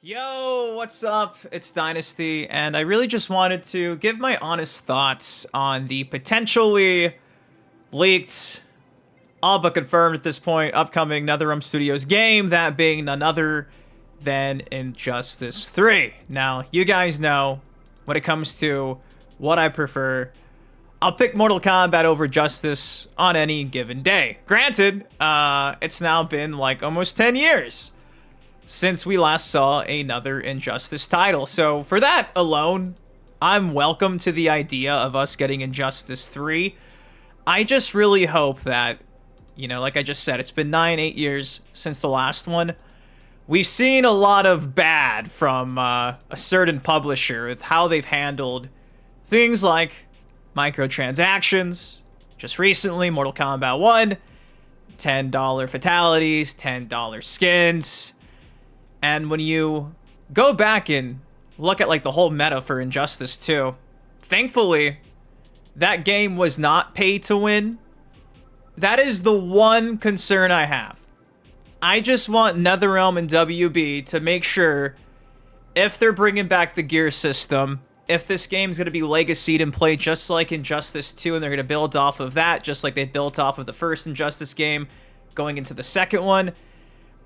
Yo, what's up? It's Dynasty, and I really just wanted to give my honest thoughts on the potentially leaked, all but confirmed at this point, upcoming NetherRealm Studios game, that being none other than Injustice 3. Now, you guys know, when it comes to what I prefer, I'll pick Mortal Kombat over Justice on any given day. Granted, it's now been like almost 10 years since we last saw another Injustice title. So for that alone, I'm welcome to the idea of us getting Injustice 3. I just really hope that, you know, like I just said, it's been 8 years since the last one. We've seen a lot of bad from a certain publisher with how they've handled things like microtransactions. Just recently, Mortal Kombat 1, $10 fatalities, $10 skins. And when you go back and look at like the whole meta for Injustice 2, thankfully, that game was not pay to win. That is the one concern I have. I just want NetherRealm and WB to make sure, if they're bringing back the gear system, if this game's going to be legacied and played just like Injustice 2, and they're going to build off of that, just like they built off of the first Injustice game, going into the second one,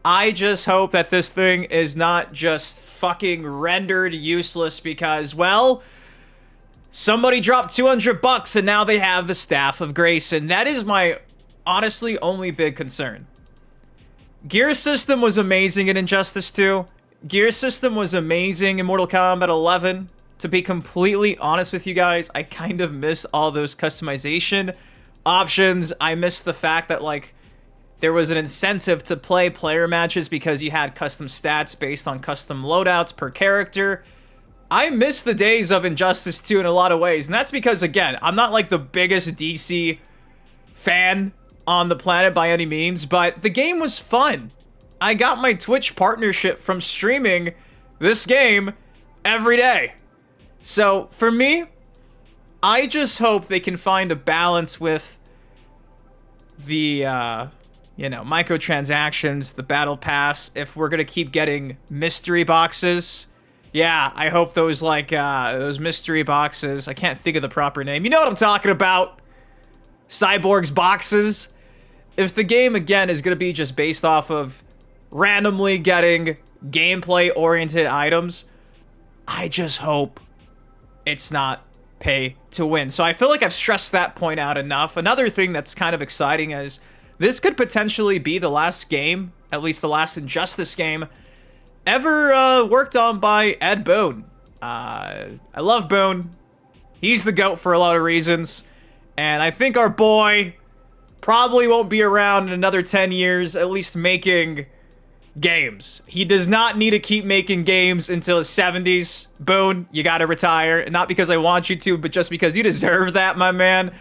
I just hope that this thing is not just fucking rendered useless because, well, somebody dropped $200 and now they have the Staff of Grace, and that is my, honestly, only big concern. Gear system was amazing in Injustice 2. Gear system was amazing in Mortal Kombat 11. To be completely honest with you guys, I kind of miss all those customization options. I miss the fact that, like, there was an incentive to play player matches because you had custom stats based on custom loadouts per character. I miss the days of Injustice 2 in a lot of ways, and that's because, again, I'm not like the biggest DC fan on the planet by any means, but the game was fun. I got my Twitch partnership from streaming this game every day. So, for me, I just hope they can find a balance with the, microtransactions, the battle pass. If we're gonna keep getting mystery boxes, yeah, I hope those, those mystery boxes, I can't think of the proper name. You know what I'm talking about? Cyborg's boxes. If the game, again, is gonna be just based off of randomly getting gameplay-oriented items, I just hope it's not pay to win. So I feel like I've stressed that point out enough. Another thing that's kind of exciting is this could potentially be the last game, at least the last Injustice game, ever worked on by Ed Boon. I love Boon. He's the GOAT for a lot of reasons. And I think our boy probably won't be around in another 10 years, at least making games. He does not need to keep making games until his 70s. Boon, you gotta retire. Not because I want you to, but just because you deserve that, my man.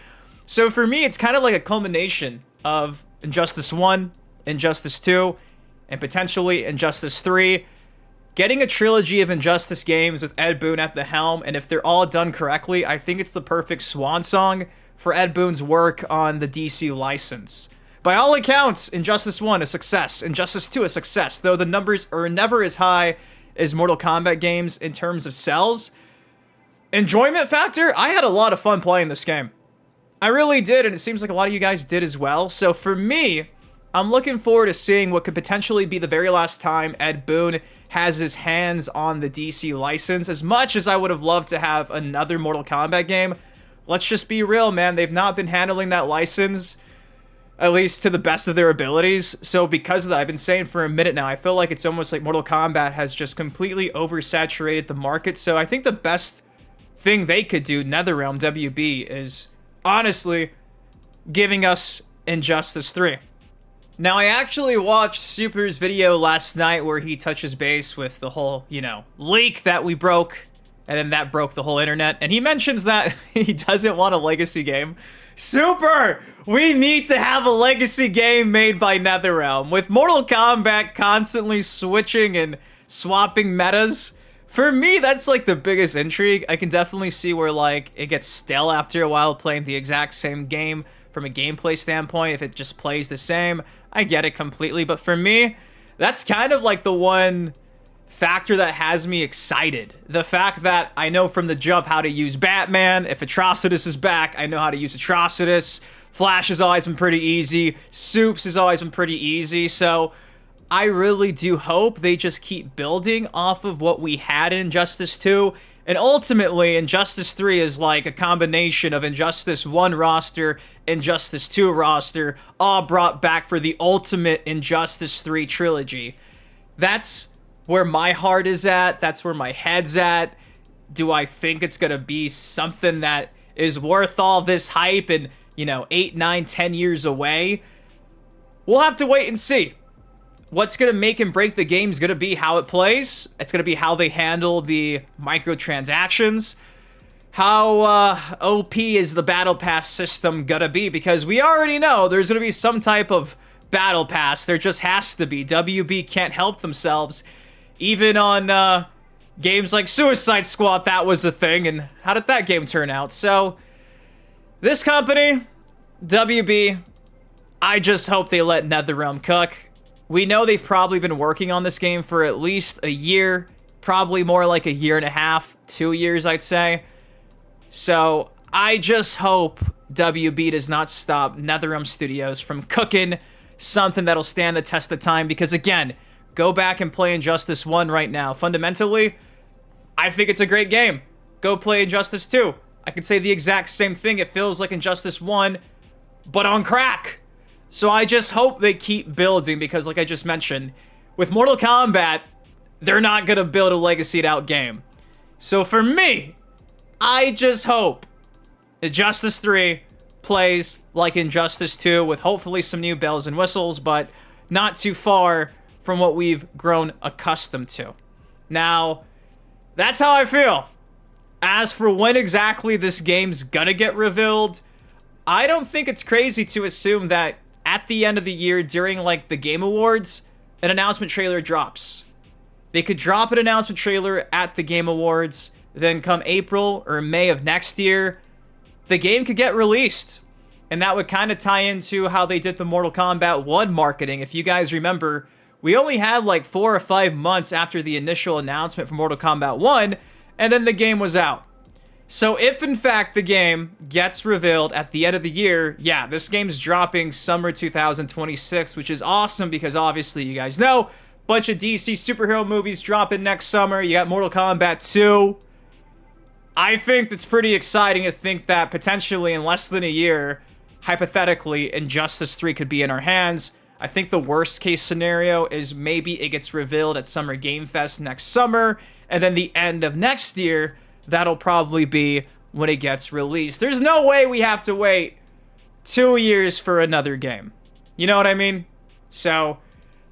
So for me, it's kind of like a culmination of Injustice 1, Injustice 2, and potentially Injustice 3. Getting a trilogy of Injustice games with Ed Boon at the helm, and if they're all done correctly, I think it's the perfect swan song for Ed Boon's work on the DC license. By all accounts, Injustice 1 a success, Injustice 2 a success, though the numbers are never as high as Mortal Kombat games in terms of sells. Enjoyment factor, I had a lot of fun playing this game. I really did, and it seems like a lot of you guys did as well. So for me, I'm looking forward to seeing what could potentially be the very last time Ed Boon has his hands on the DC license. As much as I would have loved to have another Mortal Kombat game, let's just be real, man. They've not been handling that license, at least to the best of their abilities. So because of that, I've been saying for a minute now, I feel like it's almost like Mortal Kombat has just completely oversaturated the market. So I think the best thing they could do, NetherRealm, WB, is honestly giving us Injustice 3. Now, I actually watched Super's video last night where he touches base with the whole, leak that we broke, and then that broke the whole internet, and he mentions that he doesn't want a legacy game. Super! We need to have a legacy game made by NetherRealm. With Mortal Kombat constantly switching and swapping metas, for me, that's like the biggest intrigue. I can definitely see where it gets stale after a while playing the exact same game from a gameplay standpoint. If it just plays the same, I get it completely. But for me, that's kind of like the one factor that has me excited. The fact that I know from the jump how to use Batman. If Atrocitus is back, I know how to use Atrocitus. Flash has always been pretty easy. Soups has always been pretty easy. So I really do hope they just keep building off of what we had in Injustice 2. And ultimately, Injustice 3 is like a combination of Injustice 1 roster, Injustice 2 roster, all brought back for the ultimate Injustice 3 trilogy. That's where my heart is at. That's where my head's at. Do I think it's going to be something that is worth all this hype and, 8, 9, 10 years away? We'll have to wait and see. What's going to make and break the game is going to be how it plays. It's going to be how they handle the microtransactions. How OP is the Battle Pass system going to be? Because we already know there's going to be some type of Battle Pass. There just has to be. WB can't help themselves. Even on games like Suicide Squad, that was a thing. And how did that game turn out? So, this company, WB, I just hope they let NetherRealm cook. We know they've probably been working on this game for at least a year, probably more like a year and a half, 2 years, I'd say. So I just hope WB does not stop NetherRealm Studios from cooking something that'll stand the test of time. Because again, go back and play Injustice 1 right now. Fundamentally, I think it's a great game. Go play Injustice 2. I could say the exact same thing. It feels like Injustice 1, but on crack. So I just hope they keep building because, like I just mentioned, with Mortal Kombat, they're not going to build a legacied out game. So for me, I just hope Injustice 3 plays like Injustice 2 with hopefully some new bells and whistles, but not too far from what we've grown accustomed to. Now, that's how I feel. As for when exactly this game's gonna get revealed, I don't think it's crazy to assume that at the end of the year, during like the Game Awards, an announcement trailer drops. They could drop an announcement trailer at the Game Awards, then come April or May of next year, the game could get released. And that would kind of tie into how they did the Mortal Kombat 1 marketing. If you guys remember, we only had like 4 or 5 months after the initial announcement for Mortal Kombat 1, and then the game was out. So if, in fact, the game gets revealed at the end of the year, yeah, this game's dropping summer 2026, which is awesome because, obviously, you guys know, bunch of DC superhero movies dropping next summer. You got Mortal Kombat 2. I think it's pretty exciting to think that, potentially, in less than a year, hypothetically, Injustice 3 could be in our hands. I think the worst-case scenario is maybe it gets revealed at Summer Game Fest next summer, and then the end of next year, that'll probably be when it gets released. There's no way we have to wait 2 years for another game. You know what I mean? So,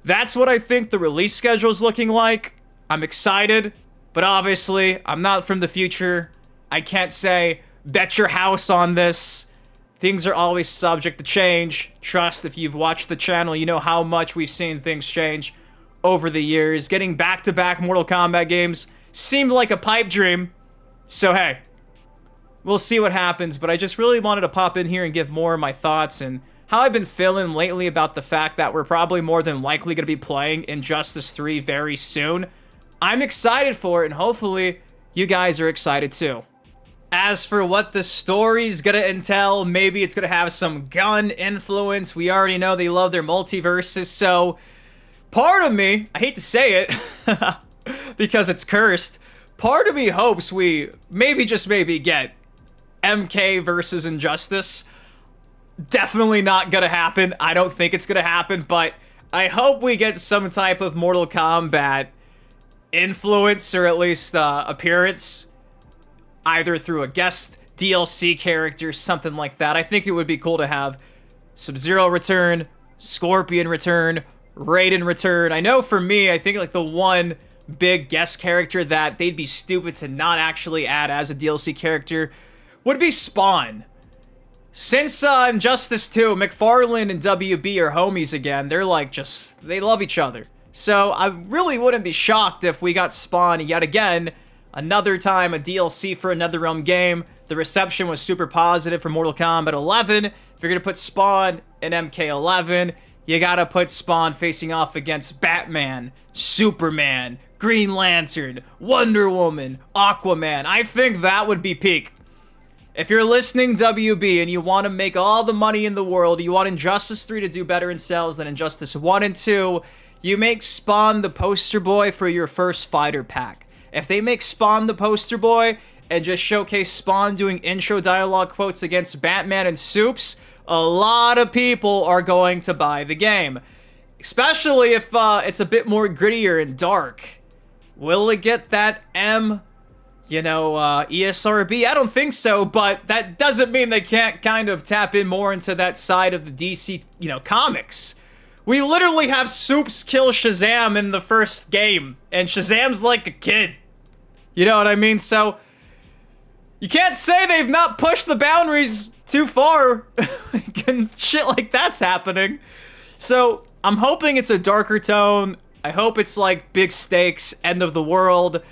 that's what I think the release schedule is looking like. I'm excited, but obviously, I'm not from the future. I can't say, bet your house on this. Things are always subject to change. Trust, if you've watched the channel, you know how much we've seen things change over the years. Getting back-to-back Mortal Kombat games seemed like a pipe dream. So, hey, we'll see what happens, but I just really wanted to pop in here and give more of my thoughts and how I've been feeling lately about the fact that we're probably more than likely going to be playing Injustice 3 very soon. I'm excited for it, and hopefully you guys are excited too. As for what the story's going to entail, maybe it's going to have some gun influence. We already know they love their multiverses, so part of me, I hate to say it, because it's cursed, part of me hopes we maybe, just maybe, get MK versus Injustice. Definitely not gonna happen. I don't think it's gonna happen, but I hope we get some type of Mortal Kombat influence, or at least appearance, either through a guest DLC character, something like that. I think it would be cool to have Sub-Zero return, Scorpion return, Raiden return. I know for me, I think like the one big guest character that they'd be stupid to not actually add as a DLC character would be Spawn. Since Injustice 2, McFarlane and WB are homies again. They're like they love each other. So I really wouldn't be shocked if we got Spawn yet again, another time, a DLC for a NetherRealm game. The reception was super positive for Mortal Kombat 11. If you're gonna put Spawn in MK11, you gotta put Spawn facing off against Batman, Superman, Green Lantern, Wonder Woman, Aquaman. I think that would be peak. If you're listening, WB, and you want to make all the money in the world, you want Injustice 3 to do better in sales than Injustice 1 and 2, you make Spawn the poster boy for your first fighter pack. If they make Spawn the poster boy and just showcase Spawn doing intro dialogue quotes against Batman and Supes, a lot of people are going to buy the game. Especially if it's a bit more grittier and dark. Will it get that ESRB? I don't think so, but that doesn't mean they can't kind of tap in more into that side of the DC, comics. We literally have Supes kill Shazam in the first game, and Shazam's like a kid. You know what I mean? So, you can't say they've not pushed the boundaries too far. And shit like that's happening. So, I'm hoping it's a darker tone. I hope it's like big stakes, end of the world.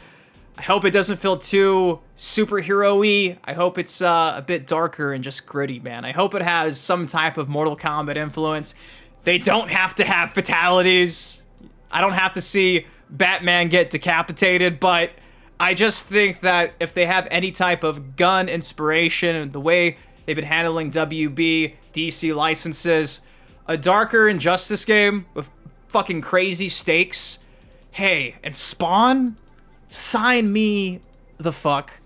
I hope it doesn't feel too superhero-y. I hope it's a bit darker and just gritty, man. I hope it has some type of Mortal Kombat influence. They don't have to have fatalities. I don't have to see Batman get decapitated, but I just think that if they have any type of gun inspiration and the way they've been handling WB, DC licenses, a darker Injustice game with fucking crazy stakes. Hey, and Spawn? Sign me the fuck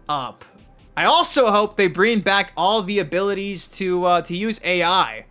up. I also hope they bring back all the abilities to use AI.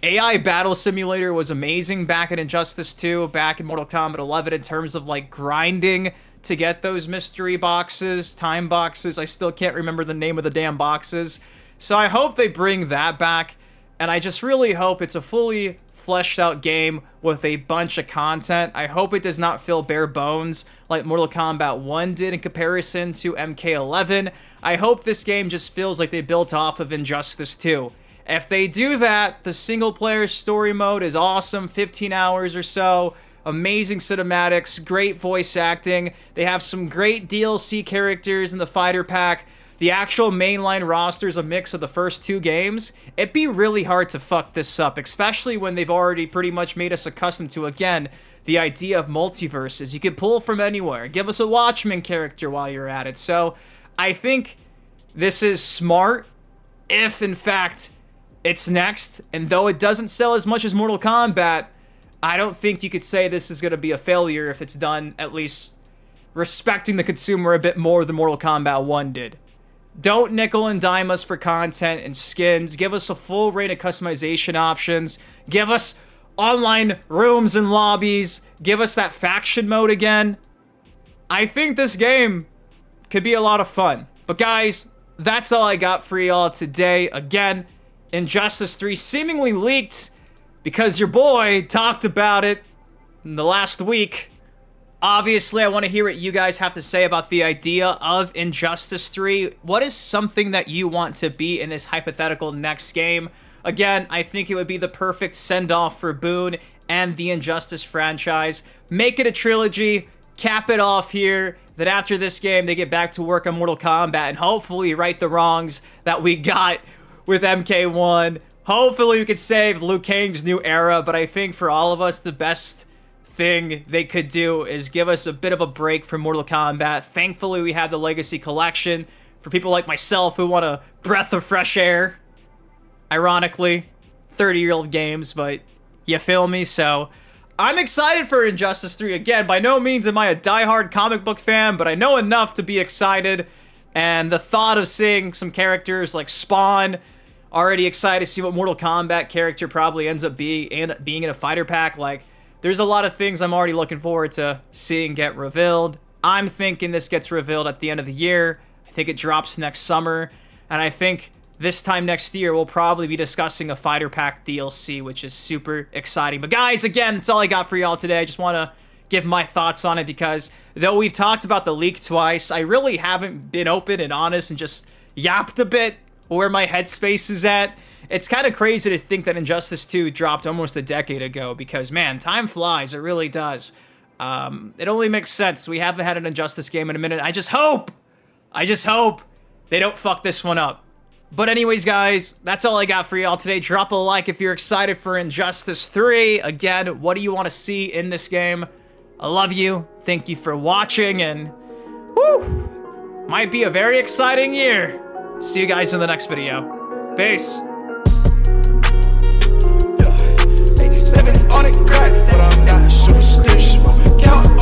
AI Battle Simulator was amazing back in Injustice 2, back in Mortal Kombat 11 in terms of like grinding to get those mystery boxes, time boxes. I still can't remember the name of the damn boxes. So I hope they bring that back, and I just really hope it's a fully fleshed out game with a bunch of content. I hope it does not feel bare bones like Mortal Kombat 1 did in comparison to MK11. I hope this game just feels like they built off of Injustice 2. If they do that, the single player story mode is awesome, 15 hours or so, amazing cinematics, great voice acting, they have some great DLC characters in the fighter pack. The actual mainline roster is a mix of the first two games. It'd be really hard to fuck this up, especially when they've already pretty much made us accustomed to, again, the idea of multiverses. You can pull from anywhere. Give us a Watchmen character while you're at it. So, I think this is smart if, in fact, it's next. And though it doesn't sell as much as Mortal Kombat, I don't think you could say this is going to be a failure if it's done at least respecting the consumer a bit more than Mortal Kombat 1 did. Don't nickel and dime us for content and skins. Give us a full range of customization options. Give us online rooms and lobbies. Give us that faction mode again. I think this game could be a lot of fun. But guys, that's all I got for y'all today. Again, Injustice 3 seemingly leaked because your boy talked about it in the last week. Obviously, I want to hear what you guys have to say about the idea of Injustice 3. What is something that you want to be in this hypothetical next game? Again, I think it would be the perfect send-off for Boon and the Injustice franchise. Make it a trilogy, cap it off here, that after this game, they get back to work on Mortal Kombat and hopefully right the wrongs that we got with MK1. Hopefully we could save Liu Kang's new era, but I think for all of us, the best thing they could do is give us a bit of a break from Mortal Kombat. Thankfully, we have the Legacy Collection for people like myself who want a breath of fresh air. Ironically, 30-year-old games, but you feel me? So, I'm excited for Injustice 3. Again, by no means am I a diehard comic book fan, but I know enough to be excited. And the thought of seeing some characters like Spawn, already excited to see what Mortal Kombat character probably ends up being in a fighter pack. Like, there's a lot of things I'm already looking forward to seeing get revealed. I'm thinking this gets revealed at the end of the year. I think it drops next summer. And I think this time next year, we'll probably be discussing a fighter pack DLC, which is super exciting. But guys, again, that's all I got for y'all today. I just want to give my thoughts on it because though we've talked about the leak twice, I really haven't been open and honest and just yapped a bit where my headspace is at. It's kind of crazy to think that Injustice 2 dropped almost a decade ago because, man, time flies. It really does. It only makes sense. We haven't had an Injustice game in a minute. I just hope they don't fuck this one up. But anyways, guys, that's all I got for y'all today. Drop a like if you're excited for Injustice 3. Again, what do you want to see in this game? I love you. Thank you for watching, and woo! Might be a very exciting year. See you guys in the next video. Peace. Stepping on it crack, but I'm not superstitious. Count